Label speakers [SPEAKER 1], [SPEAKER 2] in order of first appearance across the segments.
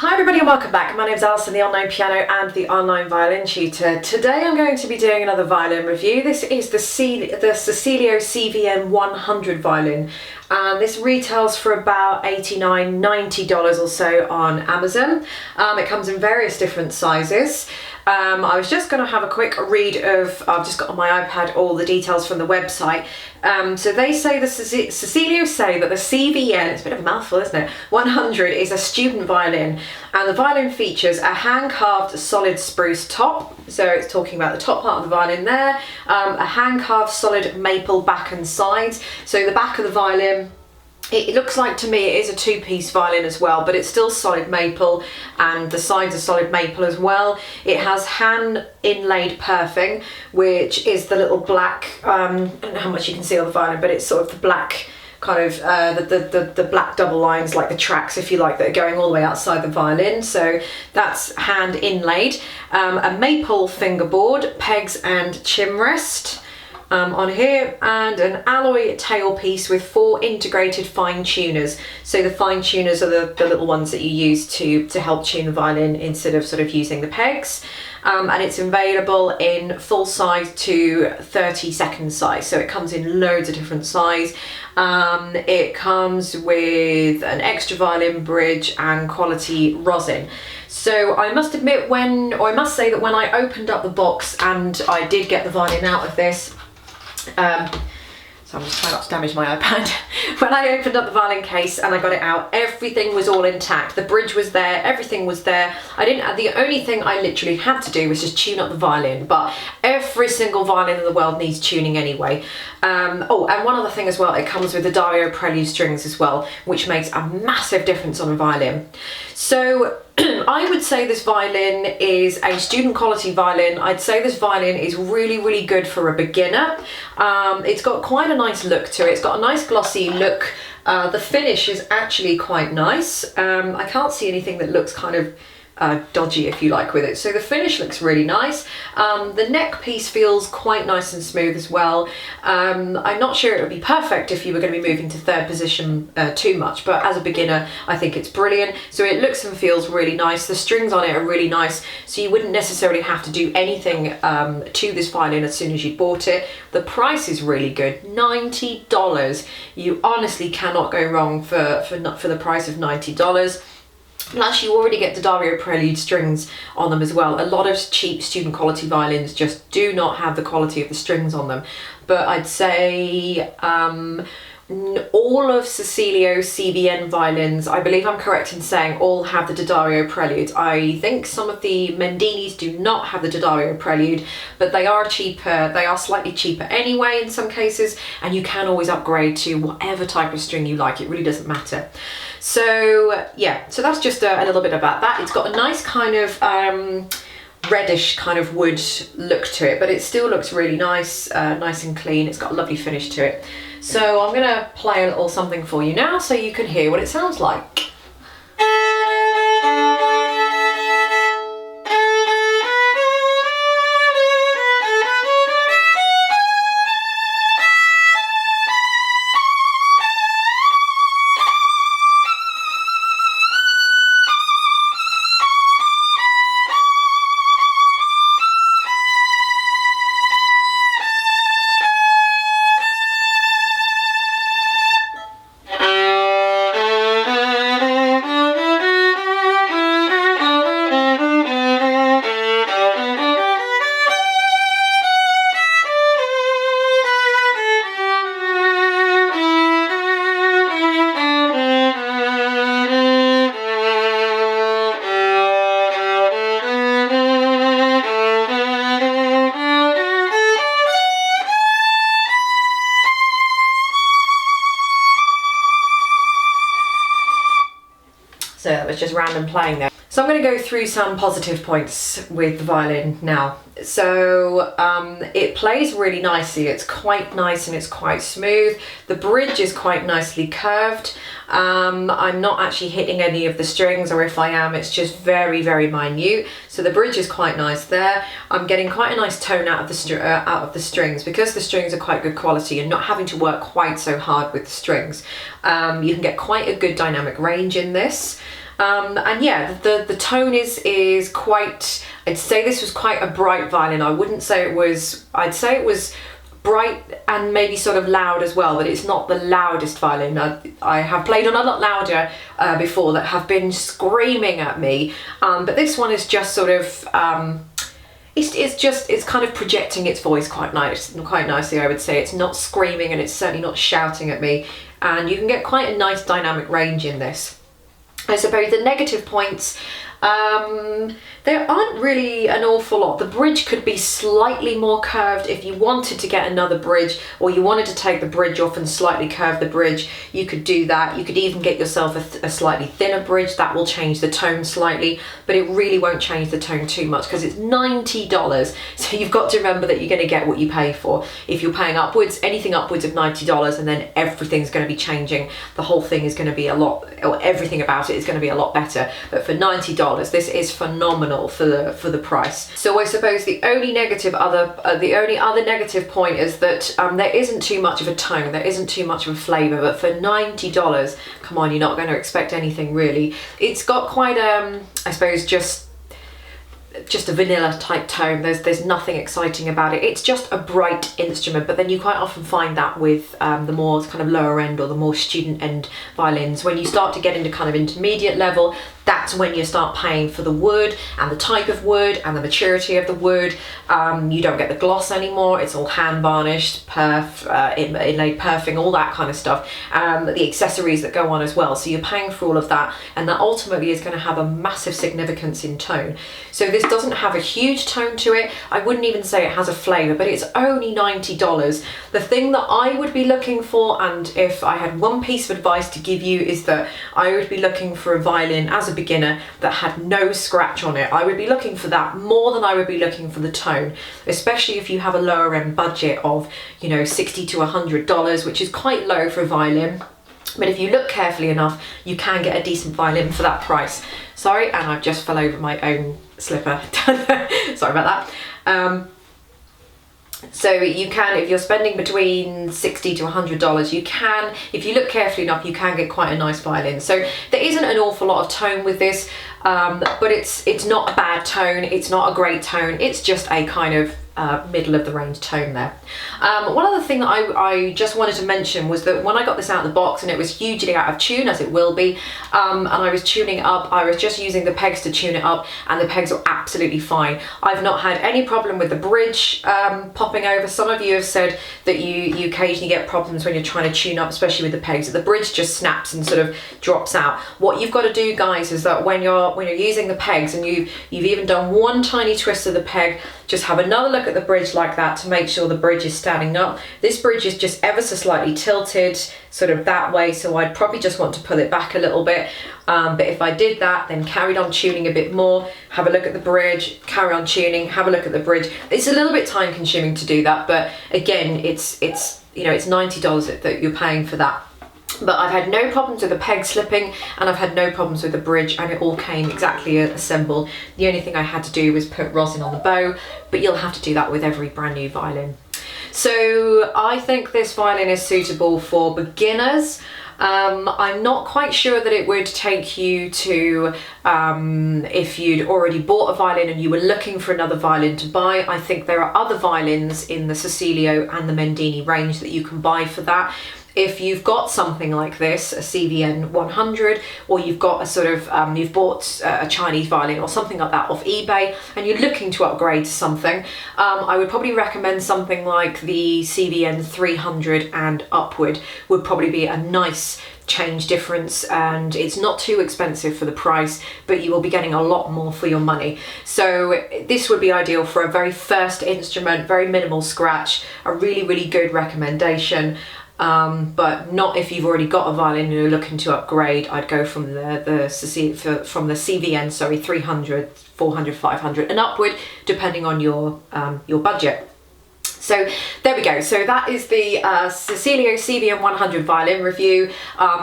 [SPEAKER 1] Hi everybody and welcome back. My name's Alison, the online piano and the online violin tutor. Today I'm going to be doing another violin review. This is the Cecilio CVN 100 violin. And this retails for about $89, $90 or so on Amazon. It comes in various different sizes. I was just going to have a quick read of, I've just got on my iPad all the details from the website. So they say, Cecilio say that the CVN, it's a bit of a mouthful isn't it, 100 is a student violin, and the violin features a hand-carved solid spruce top, so it's talking about the top part of the violin there, a hand-carved solid maple back and sides, so the back of the violin, it looks like to me it is a two-piece violin as well, but it's still solid maple and the sides are solid maple as well. It has hand inlaid perfing, which is the little black, I don't know how much you can see on the violin, but it's sort of the black kind of, the black double lines, like the tracks if you like, that are going all the way outside the violin. So that's hand inlaid. A maple fingerboard, pegs and chin rest. On here, and an alloy tailpiece with 4 integrated fine tuners. So the fine tuners are the little ones that you use to help tune the violin instead of sort of using the pegs. And it's available in full size to 32nd size, so it comes in loads of different size. It comes with an extra violin bridge and quality rosin. So I must admit, I must say that when I opened up the box and I did get the violin out of this, so I'm just trying not to damage my iPad. When I opened up the violin case and I got it out, everything was all intact. The bridge was there, everything was there. The only thing I literally had to do was just tune up the violin, but every single violin in the world needs tuning anyway. Oh, and one other thing as well, it comes with the Dario Prelude strings as well, which makes a massive difference on a violin. So I would say this violin is a student quality violin. I'd say this violin is really, really good for a beginner. It's got quite a nice look to it. It's got a nice glossy look. The finish is actually quite nice. I can't see anything that looks kind of dodgy, if you like, with it. So the finish looks really nice. The neck piece feels quite nice and smooth as well. I'm not sure it would be perfect if you were going to be moving to third position too much, but as a beginner I think it's brilliant. So it looks and feels really nice. The strings on it are really nice, so you wouldn't necessarily have to do anything to this violin as soon as you bought it. The price is really good, $90. You honestly cannot go wrong for the price of $90. Plus you already get the Dario Prelude strings on them as well. A lot of cheap student quality violins just do not have the quality of the strings on them. But I'd say all of Cecilio CVN violins, I believe I'm correct in saying, all have the Dario Prelude. I think some of the Mendinis do not have the Dario Prelude, but they are cheaper. They are slightly cheaper anyway in some cases, and you can always upgrade to whatever type of string you like. It really doesn't matter. So yeah, so that's just a little bit about that. It's got a nice kind of reddish kind of wood look to it, but it still looks really nice, nice and clean. It's got a lovely finish to it. So I'm gonna play a little something for you now so you can hear what it sounds like. So that was just random playing there. So I'm going to go through some positive points with the violin now. So it plays really nicely. It's quite nice and it's quite smooth. The bridge is quite nicely curved. I'm not actually hitting any of the strings, or if I am, it's just very, very minute. So the bridge is quite nice there. I'm getting quite a nice tone out of the strings because the strings are quite good quality and not having to work quite so hard with the strings. You can get quite a good dynamic range in this. And yeah, the tone is quite, I'd say this was quite a bright violin. I wouldn't say it was, I'd say it was bright and maybe sort of loud as well, but it's not the loudest violin. I have played on a lot louder before that have been screaming at me, but this one is just sort of, it's kind of projecting its voice quite nicely, I would say. It's not screaming and it's certainly not shouting at me, and you can get quite a nice dynamic range in this. I suppose the negative points, there aren't really an awful lot. The bridge could be slightly more curved. If you wanted to get another bridge, or you wanted to take the bridge off and slightly curve the bridge, you could do that. You could even get yourself a slightly thinner bridge. That will change the tone slightly, but it really won't change the tone too much because it's $90. So you've got to remember that you're going to get what you pay for. If you're paying upwards, anything upwards of $90, and then everything's going to be changing, the whole thing is going to be a lot, or everything about it is going to be a lot better. But for $90, this is phenomenal for the price. So I suppose the only other negative point is that there isn't too much of a tone, there isn't too much of a flavour. But for $90, come on, you're not going to expect anything really. It's got quite I suppose just a vanilla type tone. There's nothing exciting about it. It's just a bright instrument, but then you quite often find that with the more kind of lower end or the more student end violins. When you start to get into kind of intermediate level, that's when you start paying for the wood and the type of wood and the maturity of the wood. You don't get the gloss anymore. It's all hand varnished, inlaid perfing, all that kind of stuff. The accessories that go on as well. So you're paying for all of that, and that ultimately is going to have a massive significance in tone. So this doesn't have a huge tone to it. I wouldn't even say it has a flavour, but it's only $90. The thing that I would be looking for, and if I had one piece of advice to give you, is that I would be looking for a violin as a beginner that had no scratch on it. I would be looking for that more than I would be looking for the tone, especially if you have a lower end budget of, you know, $60 to $100, which is quite low for a violin. But if you look carefully enough, you can get a decent violin for that price. Sorry, and I've just fell over my own slipper. Sorry about that. So you can, if you're spending between $60 to $100, you can, if you look carefully enough, you can get quite a nice violin. So there isn't an awful lot of tone with this, but it's not a bad tone, it's not a great tone, it's just a kind of middle of the range tone there. One other thing that I just wanted to mention was that when I got this out of the box, and it was hugely out of tune, as it will be, and I was tuning it up, I was just using the pegs to tune it up, and the pegs are absolutely fine. I've not had any problem with the bridge popping over. Some of you have said that you occasionally get problems when you're trying to tune up, especially with the pegs, that the bridge just snaps and sort of drops out. What you've got to do, guys, is that when you're using the pegs and you've even done one tiny twist of the peg, just have another look at the bridge like that to make sure the bridge is standing up. This bridge is just ever so slightly tilted, sort of that way, so I'd probably just want to pull it back a little bit. But if I did that, then carried on tuning a bit more, have a look at the bridge, carry on tuning, have a look at the bridge. It's a little bit time consuming to do that, but again, it's you know, it's $90 that you're paying for that. But I've had no problems with the peg slipping, and I've had no problems with the bridge, and it all came exactly assembled. The only thing I had to do was put rosin on the bow, but you'll have to do that with every brand new violin. So I think this violin is suitable for beginners. I'm not quite sure that it would take you to, if you'd already bought a violin and you were looking for another violin to buy. I think there are other violins in the Cecilio and the Mendini range that you can buy for that. If you've got something like this, a CVN 100, or you've got a sort of, you've bought a Chinese violin or something like that off eBay, and you're looking to upgrade to something, I would probably recommend something like the CVN 300 and upward would probably be a nice change difference, and it's not too expensive for the price, but you will be getting a lot more for your money. So this would be ideal for a very first instrument, very minimal scratch, a really, really good recommendation. But not if you've already got a violin and you're looking to upgrade. I'd go from the CVN, sorry, 300, 400, 500 and upward, depending on your budget. So there we go. So that is the Cecilio CVN 100 violin review.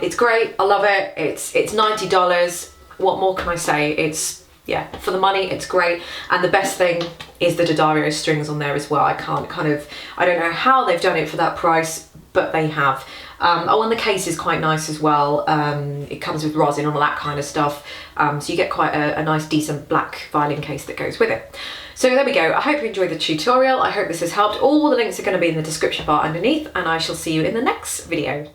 [SPEAKER 1] It's great. I love it. It's $90. What more can I say? It's, yeah, for the money, it's great. And the best thing is the D'Addario strings on there as well. I don't know how they've done it for that price, but they have. Oh, and the case is quite nice as well. It comes with rosin and all that kind of stuff. So you get quite a nice decent black violin case that goes with it. So there we go. I hope you enjoyed the tutorial. I hope this has helped. All the links are going to be in the description bar underneath, and I shall see you in the next video.